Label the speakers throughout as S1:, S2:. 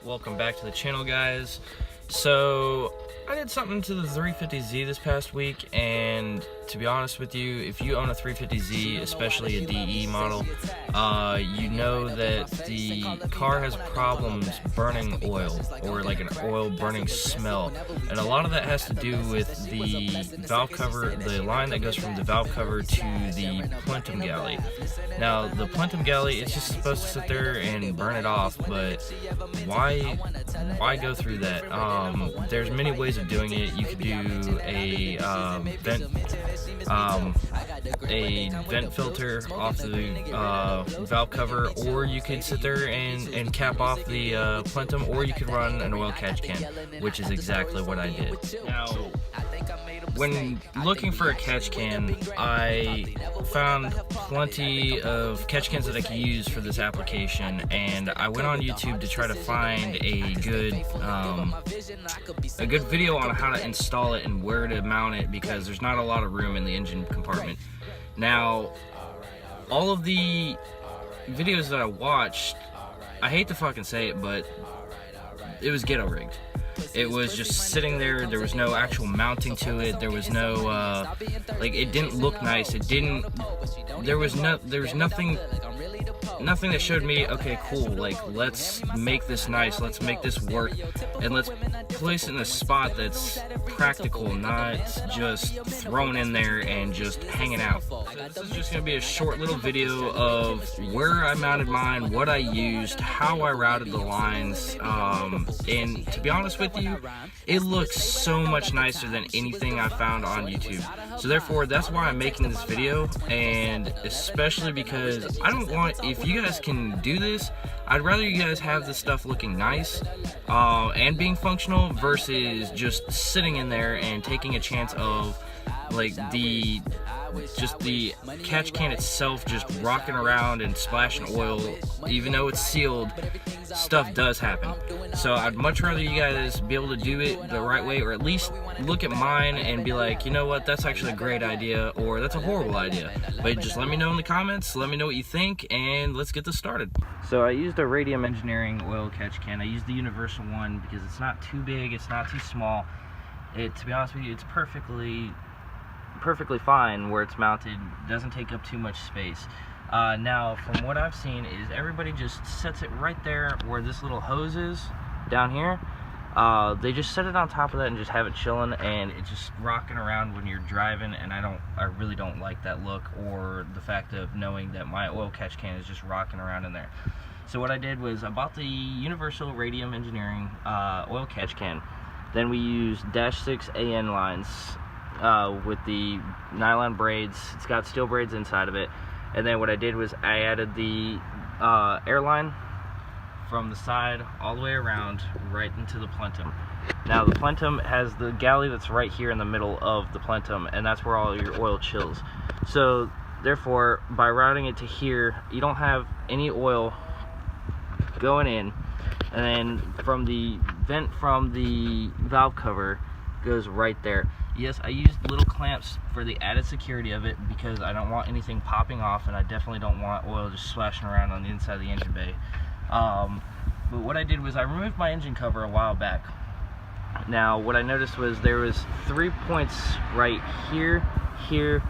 S1: Welcome back to the channel, guys. So I did something to the 350Z this past week, and to be honest with you, if you own a 350Z, especially a DE model, you know that the car has problems burning oil, or like an oil burning smell, and a lot of that has to do with the valve cover, the line that goes from the valve cover to the plenum galley. Now the plenum galley, it's just supposed to sit there and burn it off, but why go through that? There's many ways of doing it. You could do a vent filter off the valve cover, or you could sit there and cap off the plenum, or you could run an oil catch can, which is exactly what I did. Now, when looking for a catch can, I found plenty of catch cans that I could use for this application, and I went on YouTube to try to find a good video on how to install it and where to mount it, because there's not a lot of room in the engine compartment. Now, all of the videos that I watched, I hate to fucking say it, but it was ghetto rigged. It was just sitting there. There was no actual mounting to it. There was no like, it didn't look nice. It didn't, there was nothing that showed me, okay, cool, like, let's make this nice, let's make this work, and let's place it in a spot that's practical, not just thrown in there and just hanging out. So this is just going to be a short little video of where I mounted mine, what I used, how I routed the lines, and to be honest with you, it looks so much nicer than anything I found on YouTube. So therefore, that's why I'm making this video, and especially because I don't want, if you guys can do this, I'd rather you guys have this stuff looking nice and being functional versus just sitting in there and taking a chance of like the catch can itself just rocking around and splashing oil. Even though it's sealed, stuff does happen. So I'd much rather you guys be able to do it the right way, or at least look at mine and be like, you know what, that's actually a great idea, or that's a horrible idea. But just let me know in the comments, let me know what you think, and let's get this started. So I used a Radium Engineering oil catch can. I used the universal one because it's not too big, it's not too small. To be honest with you, it's perfectly fine where it's mounted, doesn't take up too much space. Now, from what I've seen, is everybody just sets it right there where this little hose is down here. They just set it on top of that and just have it chilling, and it's just rocking around when you're driving, and I really don't like that look, or the fact of knowing that my oil catch can is just rocking around in there. So what I did was I bought the Universal Radium Engineering oil catch can. Then we used -6 AN lines with the nylon braids. It's got steel braids inside of it. And then what I did was I added the airline from the side all the way around right into the plenum. Now the plenum has the galley that's right here in the middle of the plenum, and that's where all your oil chills. So therefore, by routing it to here, you don't have any oil going in, and then from the vent from the valve cover goes right there. Yes, I used little clamps for the added security of it because I don't want anything popping off, and I definitely don't want oil just splashing around on the inside of the engine bay. But what I did was I removed my engine cover a while back. Now what I noticed was there was 3 points right here, here,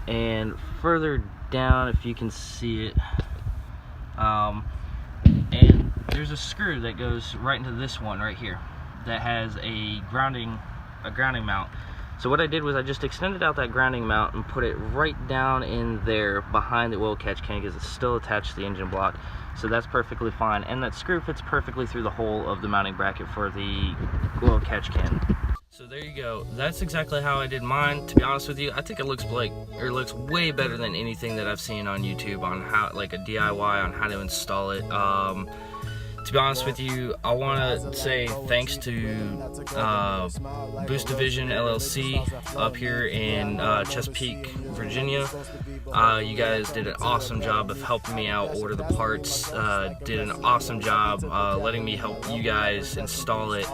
S1: and further down, if you can see it. And there's a screw that goes right into this one right here that has a grounding mount. So what I did was I just extended out that grounding mount and put it right down in there behind the oil catch can, because it's still attached to the engine block. So that's perfectly fine, and that screw fits perfectly through the hole of the mounting bracket for the oil catch can. So there you go. That's exactly how I did mine. To be honest with you, I think it looks looks way better than anything that I've seen on YouTube on how, like a DIY on how to install it. To be honest with you, I want to say thanks to Boost Division LLC up here in Chesapeake, Virginia. You guys did an awesome job of helping me out order the parts, did an awesome job letting me help you guys install it.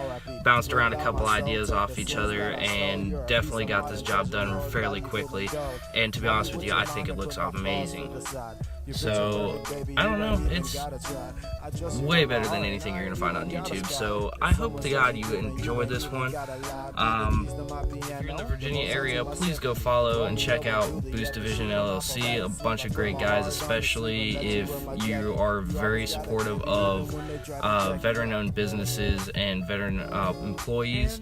S1: bounced around a couple ideas off each other and definitely got this job done fairly quickly. And to be honest with you, I think it looks amazing. So, I don't know, it's way better than anything you're going to find on YouTube. So, I hope to God you enjoy this one. If you're in the Virginia area, please go follow and check out Boost Division LLC. A bunch of great guys, especially if you are very supportive of veteran-owned businesses and veteran employees.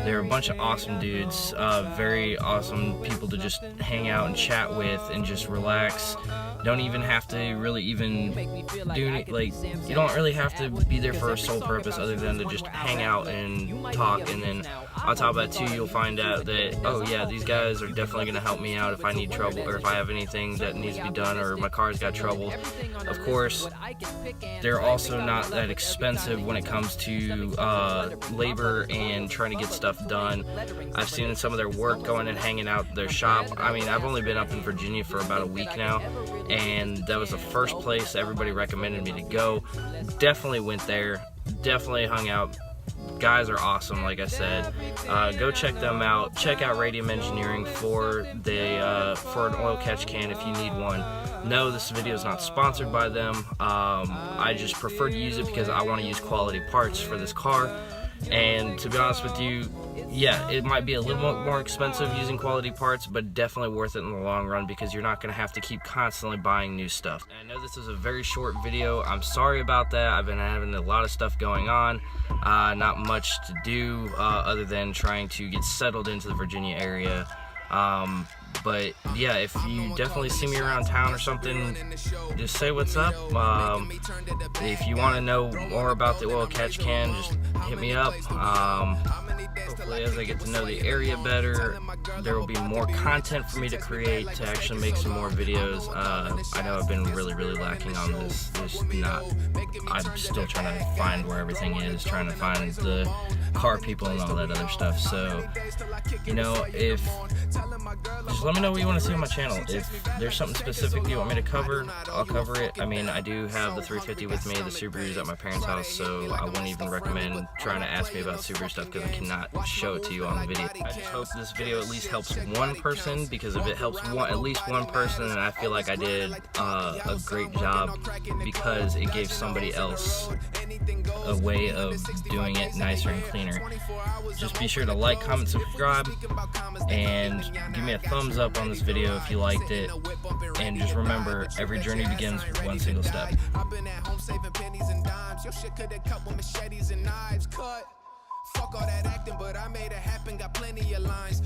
S1: They're a bunch of awesome dudes, very awesome people to just hang out and chat with and just relax. Don't even have to really even do it, like, you don't really have to be there for a sole purpose other than to just hang out and talk. And then on top of that too, you'll find out that, oh yeah, these guys are definitely going to help me out if I need trouble, or if I have anything that needs to be done, or my car's got trouble. Of course, they're also not that expensive when it comes to labor and trying to get stuff done. I've seen some of their work, going and hanging out at their shop. I mean, I've only been up in Virginia for about a week now, and that was the first place everybody recommended me to go. Definitely went there, definitely hung out. Guys are awesome, like I said. Go check them out. Check out Radium Engineering for an oil catch can if you need one. No, this video is not sponsored by them. I just prefer to use it because I want to use quality parts for this car. And to be honest with you, yeah, it might be a little more expensive using quality parts, but definitely worth it in the long run because you're not going to have to keep constantly buying new stuff. And I know this is a very short video. I'm sorry about that. I've been having a lot of stuff going on. Not much to do other than trying to get settled into the Virginia area. But yeah, if you definitely see me around town or something, just say what's up. If you want to know more about the oil catch can, just hit me up. Hopefully as I get to know the area better, there will be more content for me to create to actually make some more videos. I know I've been really lacking on this. I'm still trying to find where everything is, trying to find the car people and all that other stuff. So, you know, just let me know what you want to see on my channel. If there's something specific you want me to cover, I'll cover it. I mean, I do have the 350 with me, the Subaru's at my parents' house, so I wouldn't even recommend trying to ask me about Subaru stuff because I cannot show it to you on the video. I just hope this video at least helps one person, because if it helps at least one person, then I feel like I did a great job, because it gave somebody else a way of doing it nicer and cleaner. Just be sure to like, comment, subscribe, and give me a thumbs up on this video if you liked it. And just remember, every journey begins with one single step. Fuck all that acting, but I made it happen, got plenty of lines.